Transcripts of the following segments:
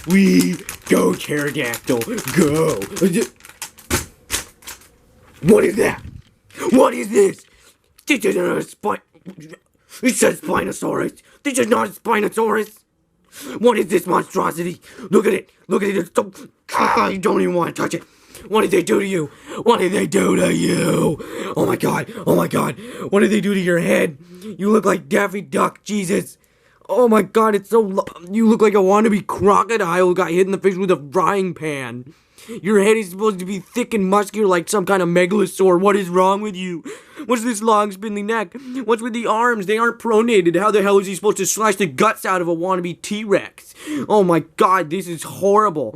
We go, pterodactyl, go. What is that? What is this? This is not a It says Spinosaurus. This is not a Spinosaurus. What is this monstrosity? Look at it. Look at it. It's so... I don't even want to touch it. What did they do to you? What did they do to you? Oh my god. Oh my god. What did they do to your head? You look like Daffy Duck. Jesus. Oh my god, it's so... You look like a wannabe crocodile who got hit in the face with a frying pan. Your head is supposed to be thick and muscular like some kind of megalosaur. What is wrong with you? What's this long spindly neck? What's with the arms? They aren't pronated. How the hell is he supposed to slice the guts out of a wannabe T-Rex? Oh my god, this is horrible.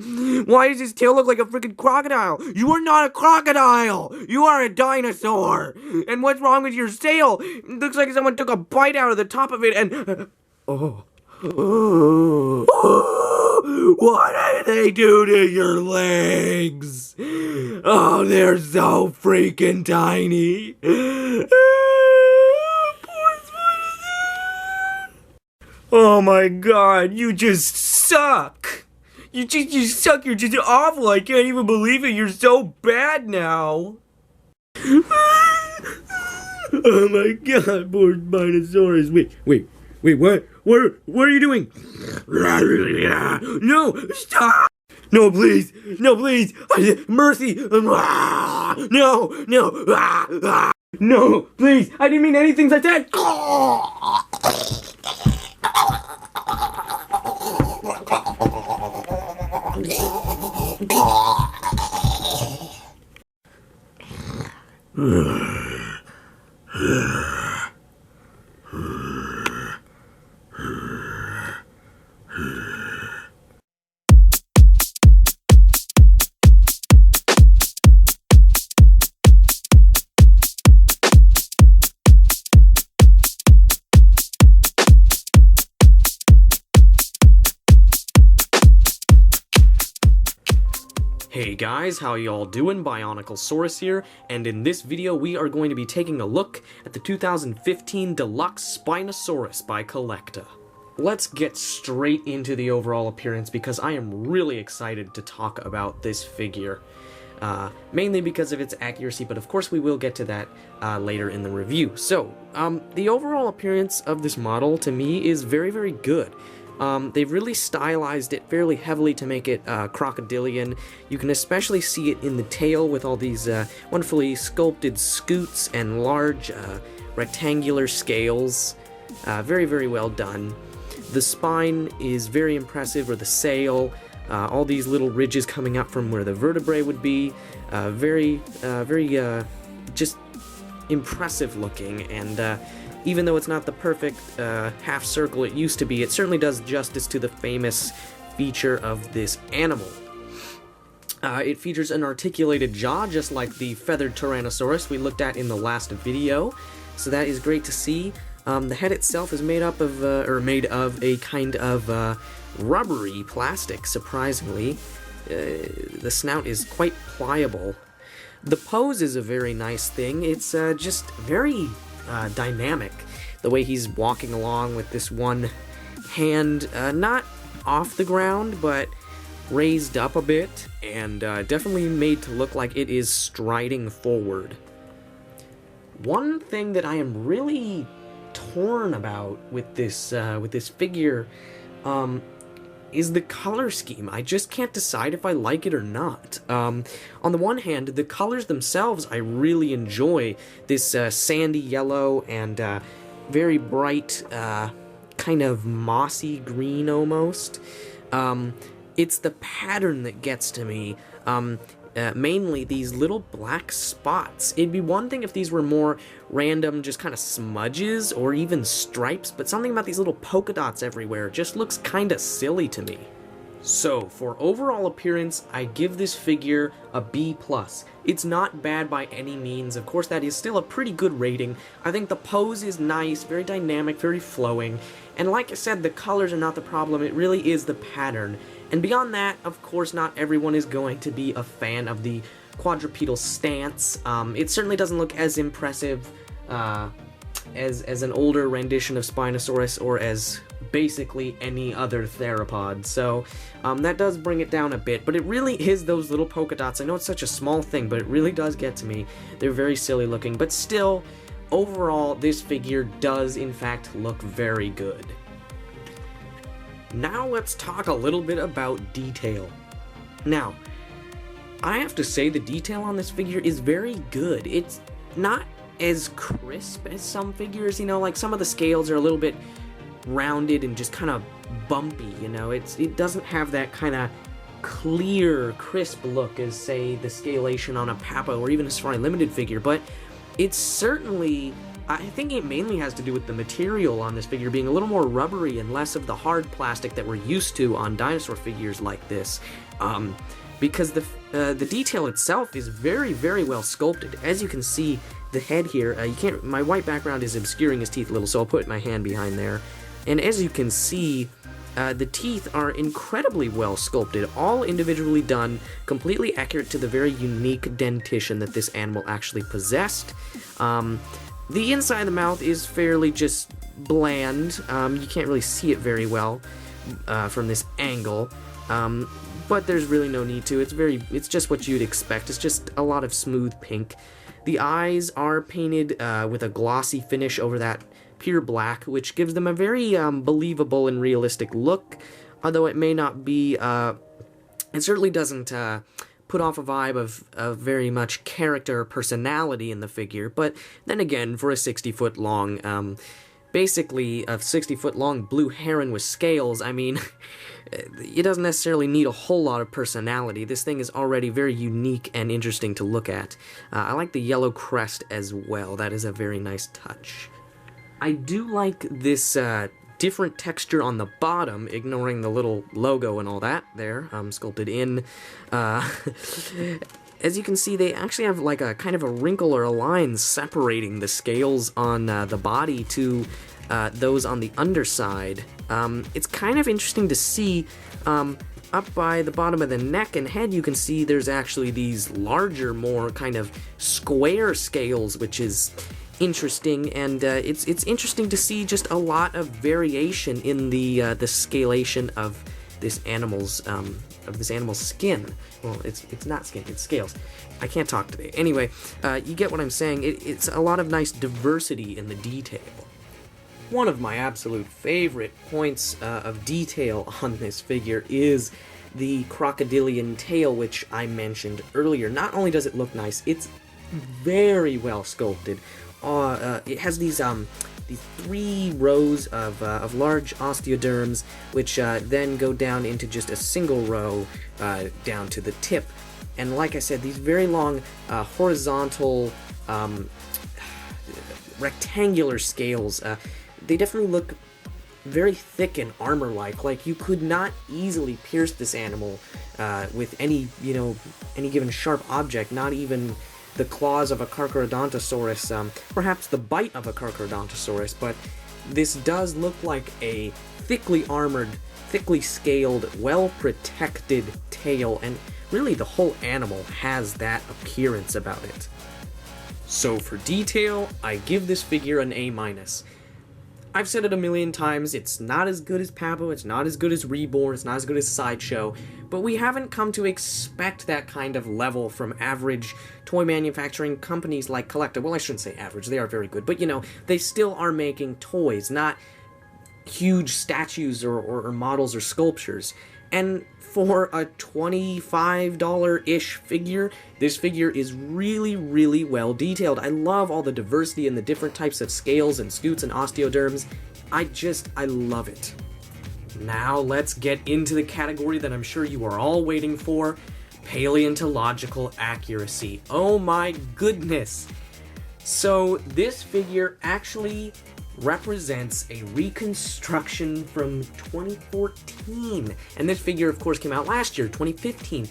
Why does his tail look like a freaking crocodile? You are not a crocodile! You are a dinosaur! And what's wrong with your tail? It looks like someone took a bite out of the top of it and... What did they do to your legs? Oh, they're so freaking tiny. Oh my god, you just suck. You suck, you're just awful. I can't even believe it. You're so bad now. Oh my god, poor Spinosaurus. Wait, what? What are you doing? No, stop! No, please! No, please! Mercy! No! No, please! I didn't mean anything like that! Hey guys, how y'all doing? BionicleSaurus here, and in this video we are going to be taking a look at the 2015 Deluxe Spinosaurus by CollectA. Let's get straight into the overall appearance because I am really excited to talk about this figure. Mainly because of its accuracy, but of course we will get to that later in the review. So, the overall appearance of this model to me is very, very good. They've really stylized it fairly heavily to make it crocodilian. You can especially see it in the tail with all these wonderfully sculpted scoots and large rectangular scales. Very, very well done. The spine is very impressive, or the sail. All these little ridges coming up from where the vertebrae would be. Very just impressive looking, and even though it's not the perfect half circle it used to be, it certainly does justice to the famous feature of this animal. It features an articulated jaw, just like the feathered Tyrannosaurus we looked at in the last video, so that is great to see. The head itself is made of a kind of rubbery plastic, surprisingly. The snout is quite pliable. The pose is a very nice thing. It's just very dynamic. The way he's walking along with this one hand, not off the ground, but raised up a bit, and definitely made to look like it is striding forward. One thing that I am really torn about with this figure is the color scheme. I just can't decide if I like it or not. On the one hand, the colors themselves I really enjoy. This sandy yellow and very bright, kind of mossy green almost. It's the pattern that gets to me. Mainly these little black spots. It'd be one thing if these were more random, just kind of smudges or even stripes, but something about these little polka dots everywhere just looks kind of silly to me. So, for overall appearance, I give this figure a B+. It's not bad by any means. Of course, that is still a pretty good rating. I think the pose is nice, very dynamic, very flowing, and like I said, the colors are not the problem, it really is the pattern. And beyond that, of course, not everyone is going to be a fan of the quadrupedal stance. It certainly doesn't look as impressive as an older rendition of Spinosaurus, or as basically any other theropod. So that does bring it down a bit, but it really is those little polka dots. I know it's such a small thing, but it really does get to me. They're very silly looking, but still, overall, this figure does in fact look very good. Now let's talk a little bit about detail. Now, I have to say the detail on this figure is very good. It's not as crisp as some figures, you know, like some of the scales are a little bit rounded and just kind of bumpy, you know. It doesn't have that kind of clear, crisp look as, say, the scalation on a Papo or even a Safari Limited figure, but it's certainly, I think it mainly has to do with the material on this figure being a little more rubbery and less of the hard plastic that we're used to on dinosaur figures like this. Because the detail itself is very, very well sculpted. As you can see, the head here, my white background is obscuring his teeth a little, so I'll put my hand behind there. And as you can see, the teeth are incredibly well sculpted, all individually done, completely accurate to the very unique dentition that this animal actually possessed. The inside of the mouth is fairly just bland. You can't really see it very well from this angle. But there's really no need to. It's just what you'd expect. It's just a lot of smooth pink. The eyes are painted with a glossy finish over that pure black, which gives them a very believable and realistic look, although it may not be, it certainly doesn't put off a vibe of very much character or personality in the figure. But then again, for a 60-foot long, basically a 60-foot long blue heron with scales, I mean, it doesn't necessarily need a whole lot of personality. This thing is already very unique and interesting to look at. I like the yellow crest as well. That is a very nice touch. I do like this different texture on the bottom, ignoring the little logo and all that there, sculpted in. As you can see, they actually have like a kind of a wrinkle or a line separating the scales on the body to those on the underside. It's kind of interesting to see. Up by the bottom of the neck and head, you can see there's actually these larger, more kind of square scales, which is interesting, and it's interesting to see just a lot of variation in the scalation of this animal's skin. Well, it's not skin, it's scales. I can't talk today. Anyway, you get what I'm saying. It's a lot of nice diversity in the detail. One of my absolute favorite points of detail on this figure is the crocodilian tail, which I mentioned earlier. Not only does it look nice, it's very well sculpted. It has these 3 rows of large osteoderms, which then go down into just a single row down to the tip. And like I said, these very long horizontal rectangular scales, they definitely look very thick and armor-like. Like you could not easily pierce this animal with any given sharp object, not even the claws of a Carcharodontosaurus, perhaps the bite of a Carcharodontosaurus, but this does look like a thickly armored, thickly scaled, well-protected tail, and really the whole animal has that appearance about it. So for detail, I give this figure an A-. I've said it a million times, it's not as good as Papo, it's not as good as Reborn, it's not as good as Sideshow, but we haven't come to expect that kind of level from average toy manufacturing companies like CollectA. Well, I shouldn't say average, they are very good, but you know, they still are making toys, not huge statues or models or sculptures. And for a $25-ish figure, this figure is really, really well detailed. I love all the diversity and the different types of scales and scutes and osteoderms. I love it. Now let's get into the category that I'm sure you are all waiting for, paleontological accuracy. Oh my goodness! So this figure actually represents a reconstruction from 2014. And this figure, of course, came out last year, 2015.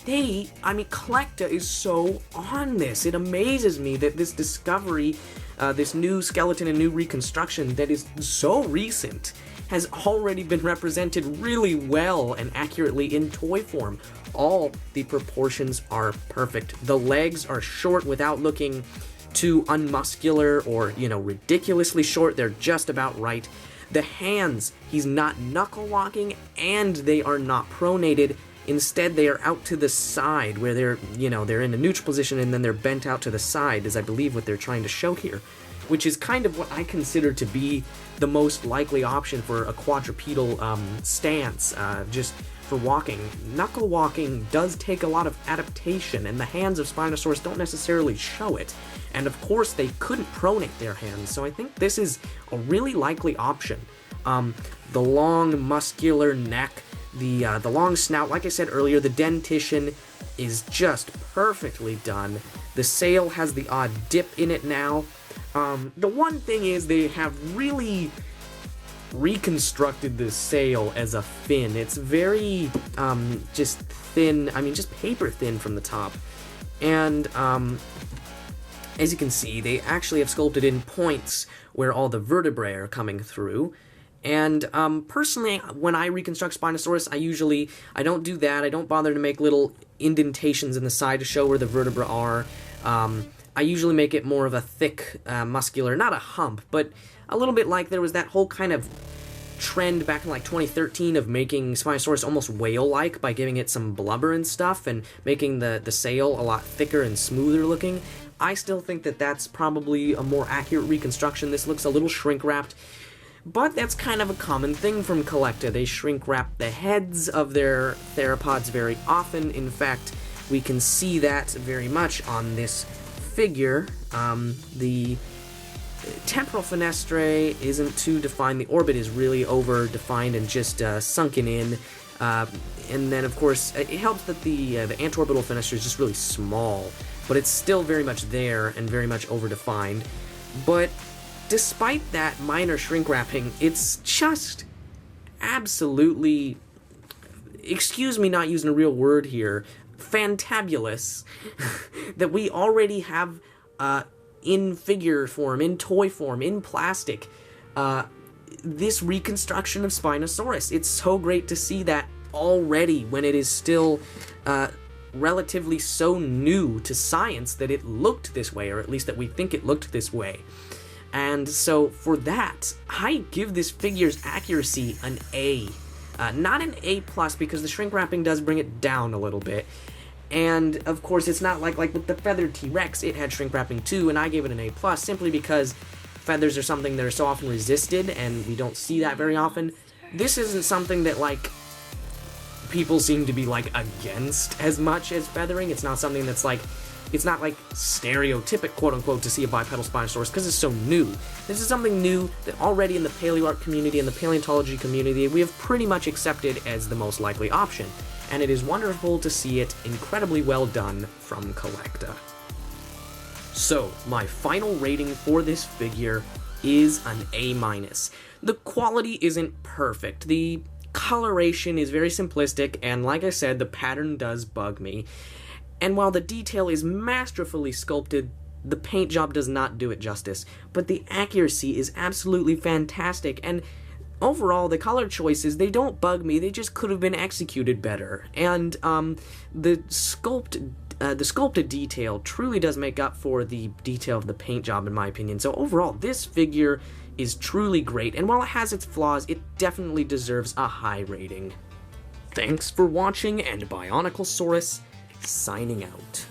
CollectA is so on this. It amazes me that this discovery, this new skeleton and new reconstruction that is so recent, has already been represented really well and accurately in toy form. All the proportions are perfect. The legs are short without looking too unmuscular or, ridiculously short. They're just about right. The hands, he's not knuckle walking, and they are not pronated. Instead, they are out to the side, where they're, they're in a neutral position, and then they're bent out to the side, is I believe what they're trying to show here, which is kind of what I consider to be the most likely option for a quadrupedal stance, just for walking. Knuckle walking does take a lot of adaptation, and the hands of Spinosaurus don't necessarily show it. And of course, they couldn't pronate their hands, so I think this is a really likely option. The long, muscular neck, the long snout, like I said earlier, the dentition is just perfectly done. The sail has the odd dip in it now. The one thing is they have really reconstructed the sail as a fin. It's very, just thin, just paper thin from the top. And, as you can see, they actually have sculpted in points where all the vertebrae are coming through. And, personally, when I reconstruct Spinosaurus, I don't do that. I don't bother to make little indentations in the side to show where the vertebrae are. I usually make it more of a thick, muscular, not a hump, but a little bit like there was that whole kind of trend back in like 2013 of making Spinosaurus almost whale-like by giving it some blubber and stuff and making the sail a lot thicker and smoother looking. I still think that that's probably a more accurate reconstruction. This looks a little shrink-wrapped, but that's kind of a common thing from CollectA. They shrink-wrap the heads of their theropods very often. In fact, we can see that very much on this figure. The temporal fenestrae isn't too defined. The orbit is really over-defined and just sunken in. And then, of course, it helps that the antorbital fenestra is just really small, but it's still very much there and very much over-defined. But despite that minor shrink-wrapping, it's just absolutely, excuse me not using a real word here, fantabulous that we already have in figure form, in toy form, in plastic, this reconstruction of Spinosaurus. It's so great to see that already when it is still relatively so new to science that it looked this way, or at least that we think it looked this way. And so for that, I give this figure's accuracy an A. Not an A+, because the shrink wrapping does bring it down a little bit. And, of course, it's not like with the feathered T-Rex, it had shrink wrapping too, and I gave it an A+, simply because feathers are something that are so often resisted, and we don't see that very often. This isn't something that, people seem to be, against as much as feathering. It's not something that's, it's not, stereotypic, quote-unquote, to see a bipedal Spinosaurus, because it's so new. This is something new that already in the paleoart community and the paleontology community we have pretty much accepted as the most likely option. And it is wonderful to see it incredibly well done from CollectA. So, my final rating for this figure is an A-. The quality isn't perfect. The coloration is very simplistic, and like I said, the pattern does bug me. And while the detail is masterfully sculpted, the paint job does not do it justice. But the accuracy is absolutely fantastic, and overall, the color choices, they don't bug me, they just could have been executed better. And the sculpted detail truly does make up for the detail of the paint job, in my opinion. So overall, this figure is truly great, and while it has its flaws, it definitely deserves a high rating. Thanks for watching, and BionicleSaurus signing out.